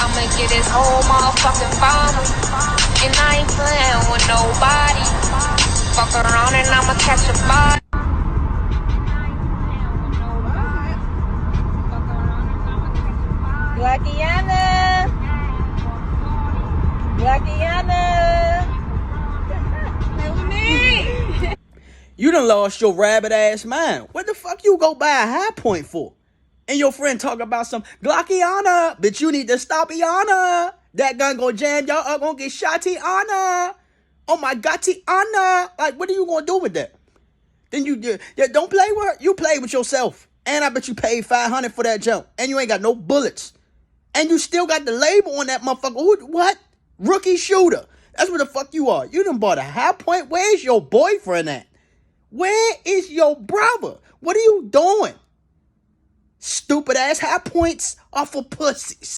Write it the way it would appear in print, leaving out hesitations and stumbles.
I'ma get this whole motherfucking family. And I ain't playing with nobody. Fuck around and I'ma catch a body. Glackiana. Play with me. You done lost your rabbit ass mind. What the fuck you go buy a High Point for? And your friend talk about some Glockiana, bitch, you need to stop Iana. That gun gonna jam y'all up, gonna get shot Tiana. Oh my God, Tiana. Like, what are you gonna do with that? Then you don't play with her. You play with yourself. And I bet you paid $500 for that jump. And you ain't got no bullets. And you still got the label on that motherfucker. What? Rookie shooter. That's what the fuck you are. You done bought a High Point. Where's your boyfriend at? Where is your brother? What are you doing? Stupid ass High Points are for pussies.